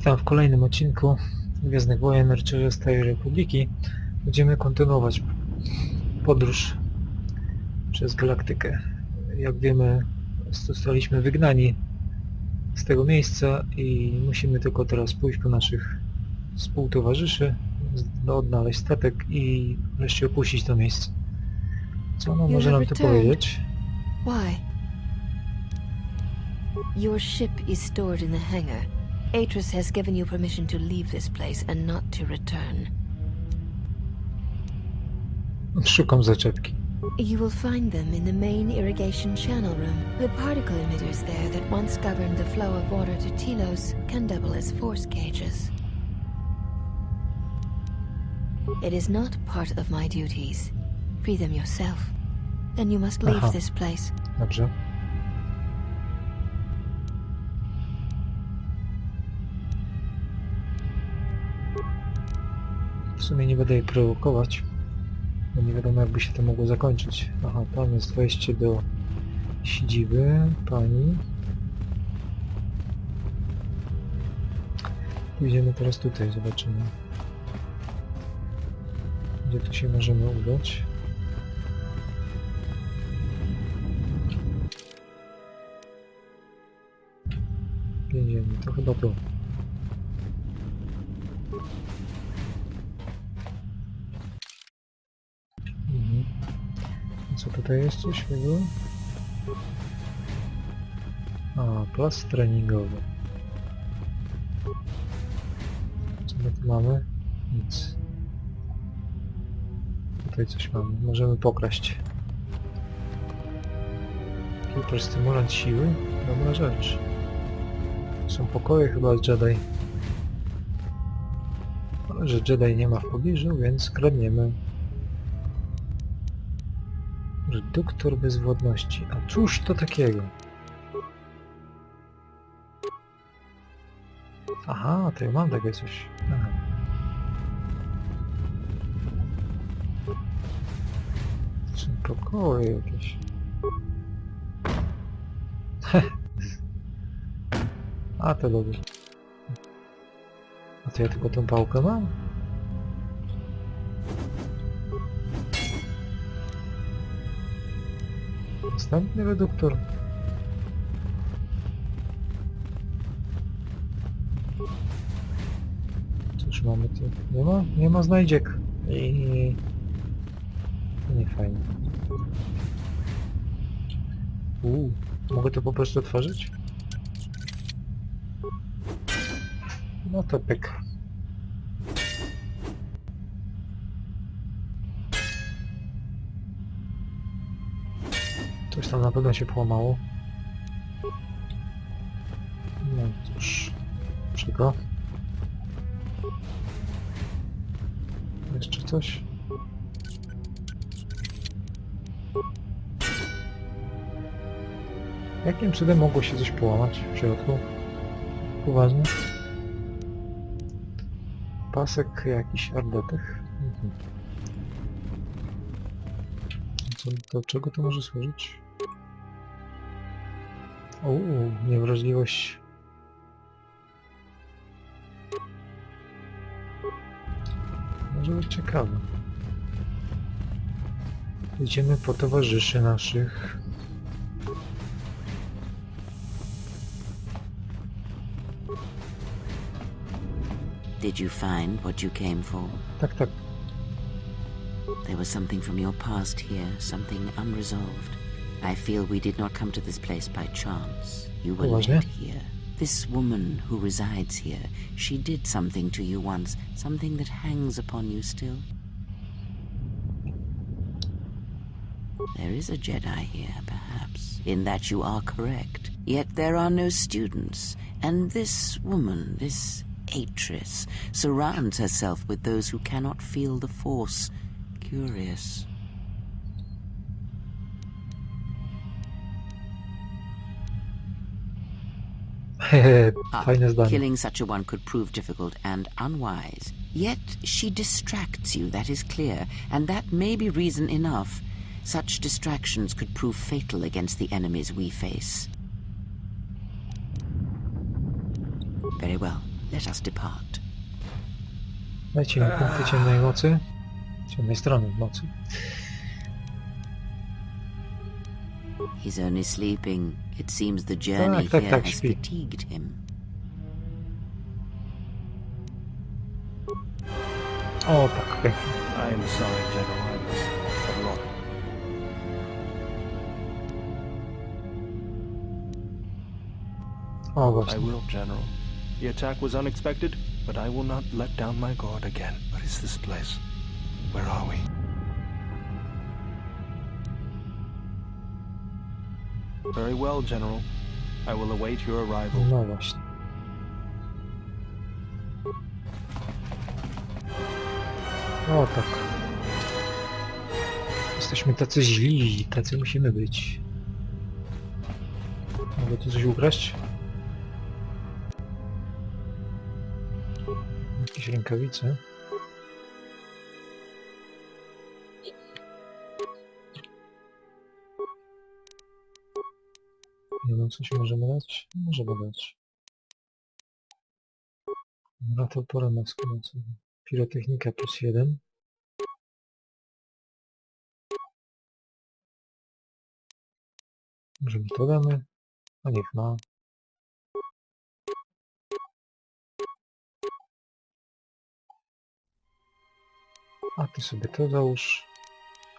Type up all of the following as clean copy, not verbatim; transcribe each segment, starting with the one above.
Witam w kolejnym odcinku Gwiezdnych Wojen Rycerze Starej Republiki. Będziemy kontynuować podróż przez galaktykę. Jak wiemy, zostaliśmy wygnani z tego miejsca i musimy tylko teraz pójść po naszych współtowarzyszy, odnaleźć statek i wreszcie opuścić to miejsce. Co ona może nam tu powiedzieć? Why? Your ship is stored in the hangar. Atris has given you permission to leave this place and not to return. Szukam zaczepki. You will find them in the main irrigation channel room. The particle emitters there that once governed the flow of water to Telos can double as force cages. It is not part of my duties. Free them yourself. Then you must leave this place. Dobrze. W sumie nie będę jej prowokować, bo nie wiadomo, jakby się to mogło zakończyć. Aha, tam jest wejście do siedziby pani. Pójdziemy teraz tutaj, zobaczymy, gdzie tu się możemy udać. Więzienie, to chyba tu. Co tutaj jest? Coś tego? A, plac treningowy. Co my tu mamy? Nic. Tutaj coś mamy. Możemy pokraść. Hiperstymulant siły? Dobra rzecz. Są pokoje chyba z Jedi. Ale że Jedi nie ma w pobliżu, więc kradniemy. Reduktor bezwładności. A cóż to takiego? Aha, to ja mam takie coś. Aha. To są pokoje jakieś. A to dobrze. A to ja tylko tą pałkę mam? Następny reduktor. Cóż mamy tu? Nie ma znajdziek. I nie fajnie. Mogę to po prostu otworzyć? No to pyk. Coś tam na pewno się połamało. No cóż, przykro. Jeszcze coś? Jakim cudem mogło się coś połamać w środku? Poważnie? Pasek jakiś ardetych. Do czego to może służyć? Niewrażliwość. Może być ciekawe. Idziemy po towarzyszy naszych. Did you find what you came for? Tak, tak. There was something from your past here, something unresolved. I feel we did not come to this place by chance. You were led here. This woman who resides here, she did something to you once, something that hangs upon you still. There is a Jedi here, perhaps, in that you are correct. Yet there are no students, and this woman, this Atris, surrounds herself with those who cannot feel the Force. Curious. Fajne zdanie. Killing such a one could prove difficult and unwise. Yet she distracts you, that is clear, and that may be reason enough. Such distractions could prove fatal against the enemies we face. Very well. Let us depart. Dajcie mi punkty ciemnej mocy. Ciemnej strony mocy. He's only sleeping. It seems the journey tak, here tak, has śpi. fatigued him. O, tak, pięknie. I am sorry, General. I must have lost. O, I właśnie. will, General. The attack was unexpected, but I will not let down my guard again. What is this place? Where are we? Very well, General. I will await your arrival. No właśnie. O, tak. Jesteśmy tacy źli, tacy musimy być. Mogę tu coś ukraść? Jakieś rękawice. Nie wiem, coś możemy dać? Możemy dać. Na to porę maskującą. Pirotechnika +1. Może mi to damy? A niech ma. A ty sobie to załóż.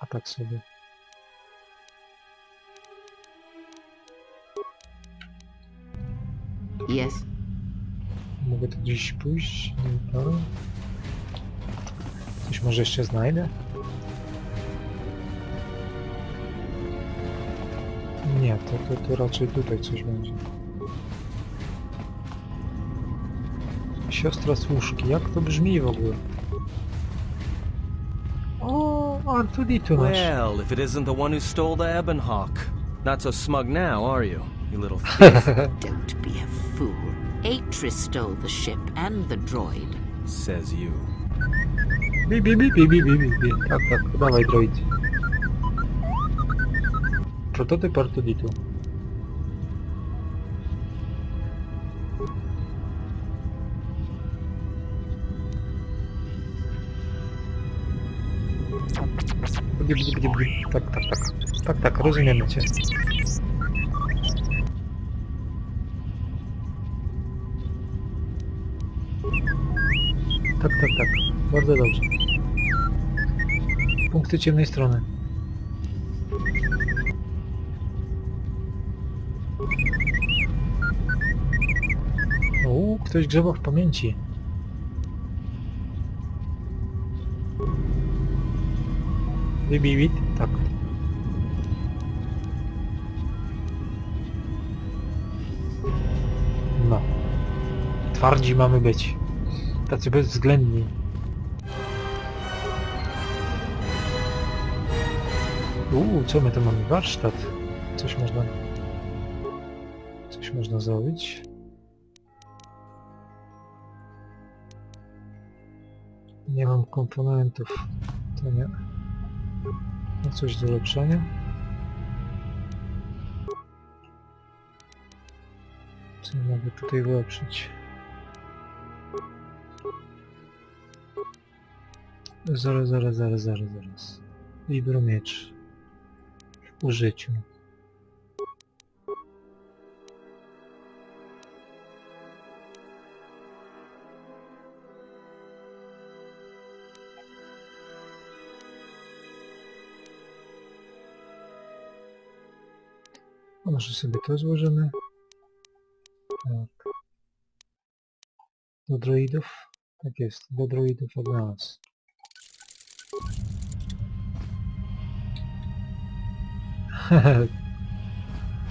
A tak sobie. Yes. Mogę tu gdzieś pójść? Nie wiem. Coś może jeszcze znajdę? Nie, to raczej tutaj coś będzie. Siostra służki, jak to brzmi w ogóle? O, Artudito nasz. Well, if it isn't the one who stole the Ebonhawk. Not so smug now, are you, you little thief? Don't be a fool. Atris stole the ship and the droid. Says you. Bi. Tak, dawaj droid. Prototyp Artudito. Tak, rozumiemy cię. Tak, bardzo dobrze. Punkty ciemnej strony. O, ktoś grzeba w pamięci. Wybit, tak. No. Twardzi mamy być. Tacy bezwzględni. Co my tu mamy? Warsztat. Coś można zrobić. Nie mam komponentów. To nie. No coś do ulepszenia. Co mogę tutaj ulepszyć? Zaraz. Wibromiecz. W użyciu. A może sobie to złożymy? Tak. Do droidów? Tak jest, do droidów od nas.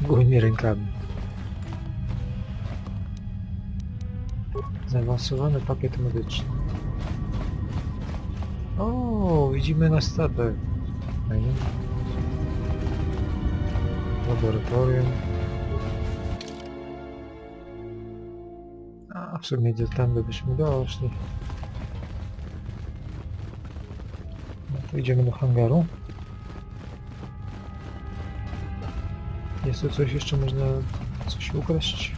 Gołymi rękami. Zaawansowany pakiet medyczny. O, widzimy nasz statek. Fajnie. Laboratorium. A w sumie tam byśmy doszli. No to idziemy do hangaru. Jest tu coś jeszcze, można coś ukraść?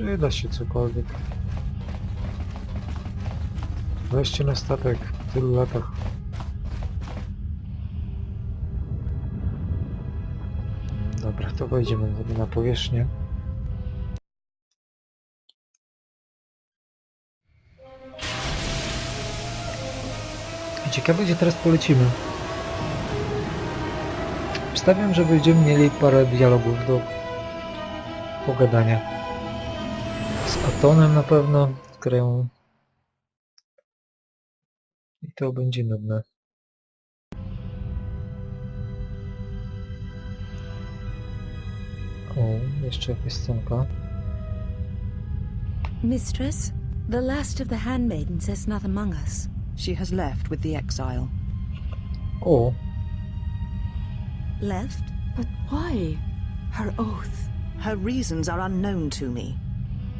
Przyda się cokolwiek. Weźcie na statek w tylu latach. Dobra, to wejdziemy sobie na powierzchnię. I ciekawe, gdzie teraz polecimy. Wstawiam, że będziemy mieli parę dialogów do pogadania. Z Atonem na pewno, z Greją. I to będzie nudne. O, jeszcze jakaś scenka. Mistress, the last of the handmaidens is not among us. She has left with the exile. O, Left? But why? Her oath. Her reasons are unknown to me,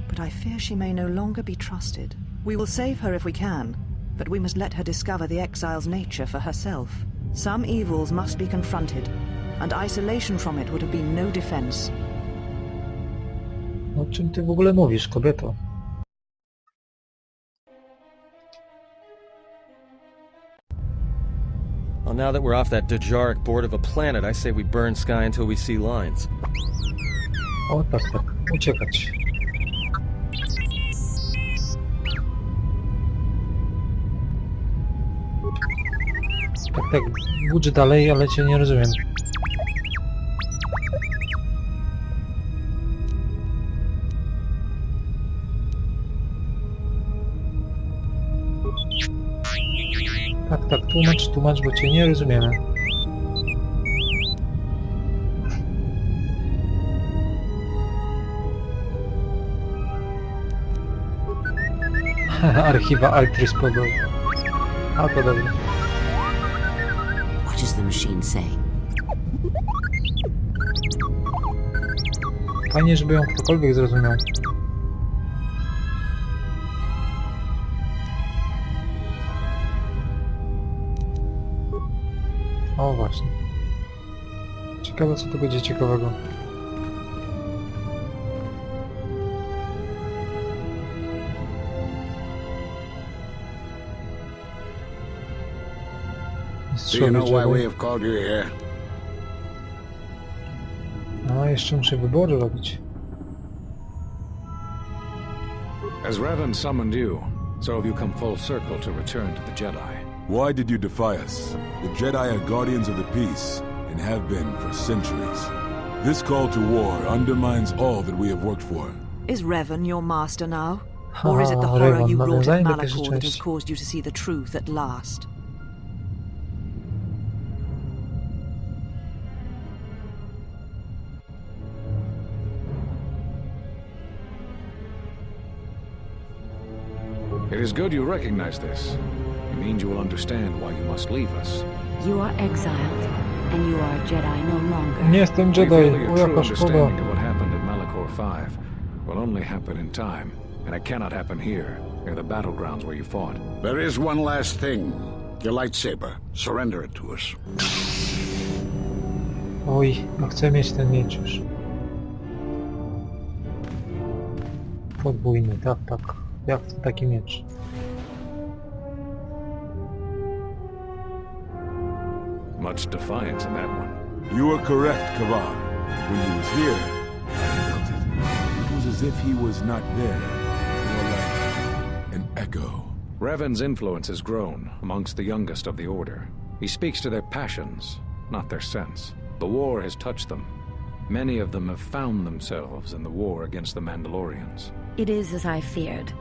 but I fear she may no longer be trusted. We will save her if we can, but we must let her discover the exile's nature for herself. Some evils must be confronted, and isolation from it would have been no defense. o czym ty w ogóle mówisz, kobieto? Well, now that we're off that Dejaric board of a planet, I say we burn sky until we see lines. O, tak, tak. Uciekać. Tak, tak. Budź dalej, ale cię nie rozumiem. Tak, tak. Tłumacz, bo cię nie rozumiemy. Archiwa Altris podał. A to dobrze. What is the machine saying? Fajnie, żeby ją ktokolwiek zrozumiał. O właśnie. Ciekawe, co tu będzie ciekawego. Do you know why we have called you here? No, jeszcze muszę wybory robić. As Revan summoned you, so have you come full circle to return to the Jedi. Why did you defy us? The Jedi are guardians of the peace, and have been for centuries. This call to war undermines all that we have worked for. Is Revan your master now? Or is it the horror you wrought at Malachor that has caused you to see the truth at last? It is good you recognize this. It means you will understand why you must leave us. You are exiled, and you are a Jedi no longer. Nie jestem We feel Jedi, that your o true jaka szkoda. understanding of what happened at Malachor 5 will only happen in time, and it cannot happen here, near the battlegrounds where you fought. There is one last thing. Your lightsaber. Surrender it to us. Oj, no chcę mieć ten miecz już. Podwójny, tak, tak. Ja chcę taki miecz. Much defiance in that one. You are correct, Kavar. When he was here, I felt it. It was as if he was not there, more like an echo. Revan's influence has grown amongst the youngest of the Order. He speaks to their passions, not their sense. The war has touched them. Many of them have found themselves in the war against the Mandalorians. It is as I feared,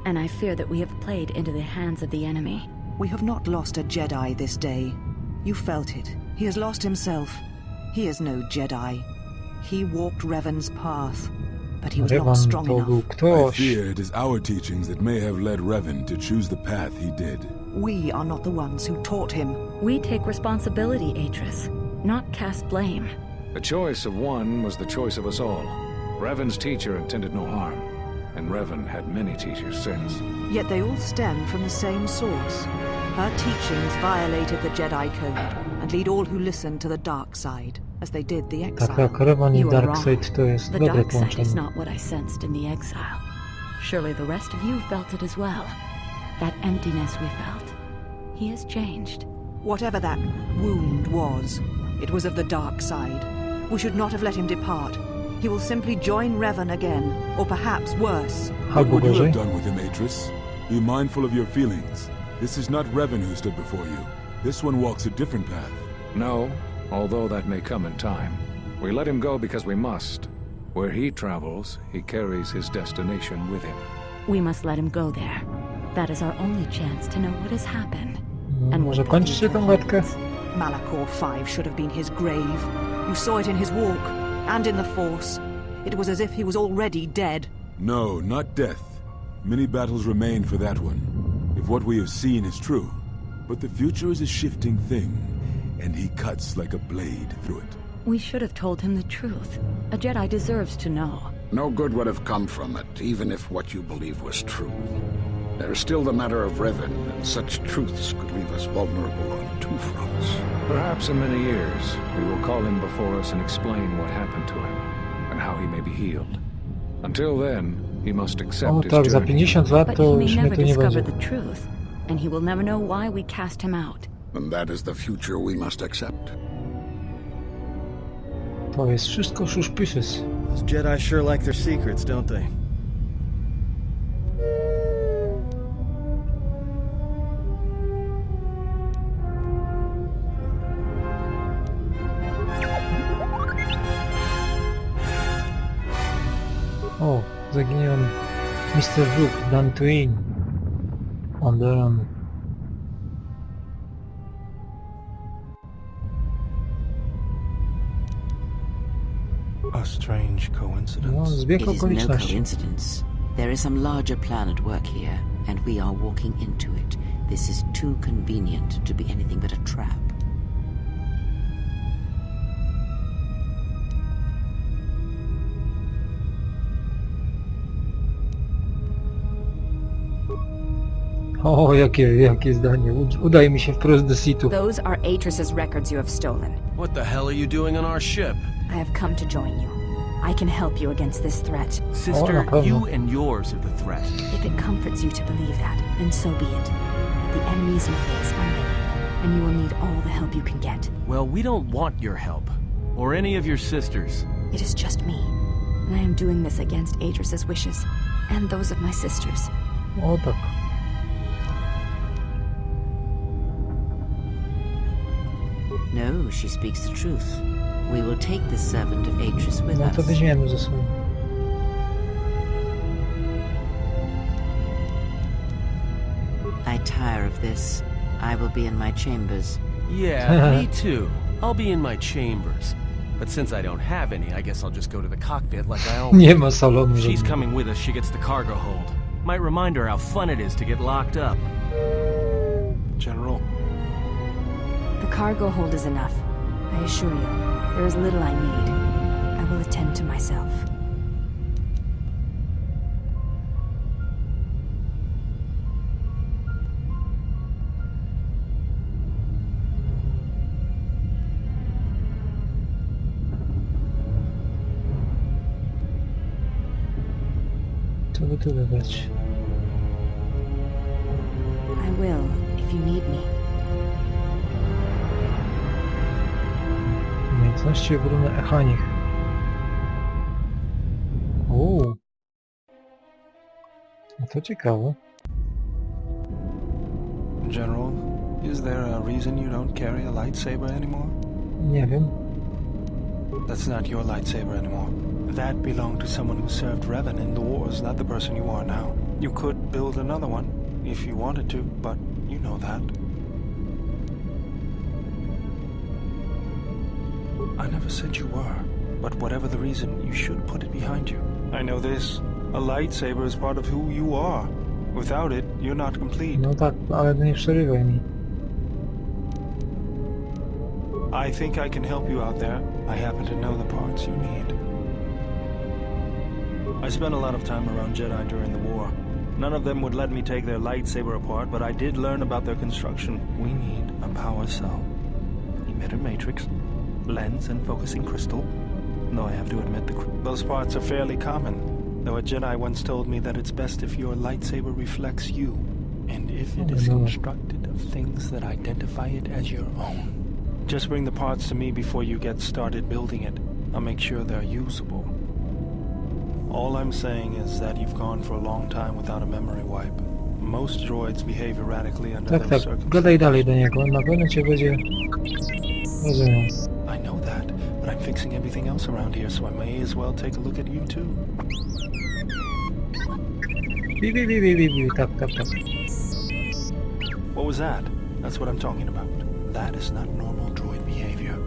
and I fear that we have played into the hands of the enemy. We have not lost a Jedi this day. You felt it. He has lost himself. He is no Jedi. He walked Revan's path, but he was not Revan strong to był enough. I ktoś. fear it is our teachings that may have led Revan to choose the path he did. We are not the ones who taught him. We take responsibility, Atris, not cast blame. The choice of one was the choice of us all. Revan's teacher intended no harm, and Revan had many teachers since. Yet they all stem from the same source. Her teachings violated the Jedi Code and lead all who listen to the dark side, as they did the Taka exile. karawan i You are Dark wrong. Side to jest The dobre dark side is połączenie. not what I sensed in the exile. Surely the rest of you felt it as well. That emptiness we felt. He has changed. Whatever that wound was, it was of the dark side. We should not have let him depart. He will simply join Revan again, or perhaps worse. What Albo would you gorzej. have done with him, Atris? Be mindful of your feelings. This is not Revan who stood before you. This one walks a different path. No, although that may come in time. We let him go because we must. Where he travels, he carries his destination with him. We must let him go there. That is our only chance to know what has happened. No, And może what the kończycie future tą gadkę? holds. Malachor 5 should have been his grave. You saw it in his walk, and in the Force. It was as if he was already dead. No, not death. Many battles remain for that one, if what we have seen is true. But the future is a shifting thing, and he cuts like a blade through it. We should have told him the truth. A Jedi deserves to know. No good would have come from it, even if what you believe was true. There's still the matter of Revan, and such truths could leave us vulnerable on two fronts. Perhaps in many years, we will call him before us and explain what happened to him, and how he may be healed. Until then, he must accept O his tak, za journey. 50 lat But to he may już mnie never tu nie discover będzie. the truth, and he will never know why we cast him out. And that is the future we must accept. To jest wszystko suspicious. Those Jedi sure like their secrets, don't they? O, zaginiłem Mr. Rook, Dantooine. On the run. A strange No, coincidence. zbieg It is no okoliczności. coincidence. There is some larger plan at work here, and we are walking into it. This is too convenient to be anything but a trap. O, jakie zdanie. Udaje mi się wprost do situ. Those are Atris's records you have stolen. What the hell are you doing on our ship? I have come to join you. I can help you against this threat. Sister, na pewno. you and yours are the threat. If it comforts you to believe that, then so be it. But the enemies you face are many, and you will need all the help you can get. Well, we don't want your help. Or any of your sisters. It is just me, and I am doing this against Atris's wishes, and those of my sisters. O tak. No, she speaks the truth. We will take this servant of Atris with No to us. weźmiemy ze sobą. I tire of this. I will be in my chambers. Yeah, me too. I'll be in my chambers. But since I don't have any, I guess I'll just go to the cockpit like I always Nie ma salonu If she's żadnego. coming with us, she gets the cargo hold. Might remind her how fun it is to get locked up. General, The cargo hold is enough. I assure you, there is little I need. I will attend to myself. Co by tu wybrać? I will, if you need me. Umiejętności obrony Echanich. Uuu. No to ciekawe. General, is there a reason you don't carry a lightsaber anymore? Nie wiem. That's not your lightsaber anymore. That belonged to someone who served Revan in the wars, not the person you are now. You could build another one, if you wanted to, but you know that. I never said you were, but whatever the reason, you should put it behind you. I know this. A lightsaber is part of who you are. Without it, you're not complete. No tak, ale nie przerywaj mi. I think I can help you out there. I happen to know the parts you need. I spent a lot of time around Jedi during the war. None of them would let me take their lightsaber apart, but I did learn about their construction. We need a power cell, emitter matrix, lens and focusing crystal. Though I have to admit those parts are fairly common. Though a Jedi once told me that it's best if your lightsaber reflects you, and if it is constructed of things that identify it as your own. Just bring the parts to me before you get started building it. I'll make sure they're usable. All I'm saying is that you've gone for a long time without a memory wipe. Most droids behave erratically under Tak, those tak. Gadaj circumstances. dalej do niego. On na pewno cię będzie rozumiał. I know that, but I'm fixing everything else around here, so I may as well take a look at you too. Bi, bi, bi, bi, bi, bi. Tak, tak, tak. What was that? That's what I'm talking about. That is not normal droid behavior.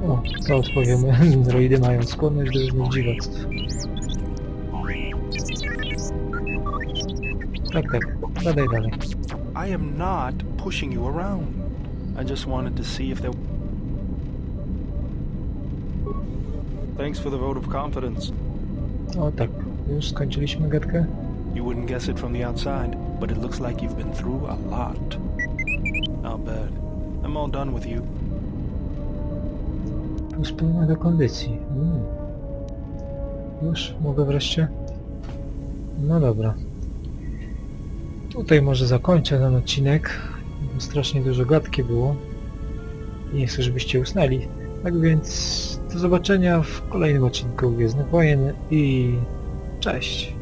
O, to odpowiemy. Droidy mają skłonność do różnych dziwactw. Tak, tak. Gadaj dalej. I am not pushing you around. I just wanted to see if there... Thanks for the vote of confidence. O tak. Już skończyliśmy gadkę? You wouldn't guess it from the outside, but it looks like you've been through a lot. I'll bet. I'm all done with you. Plus pełna do kondycji. Już? Mogę wreszcie? No dobra. Tutaj może zakończę ten odcinek, bo strasznie dużo gadki było i nie chcę, żebyście usnęli. Tak więc do zobaczenia w kolejnym odcinku Gwiezdnych Wojen i cześć!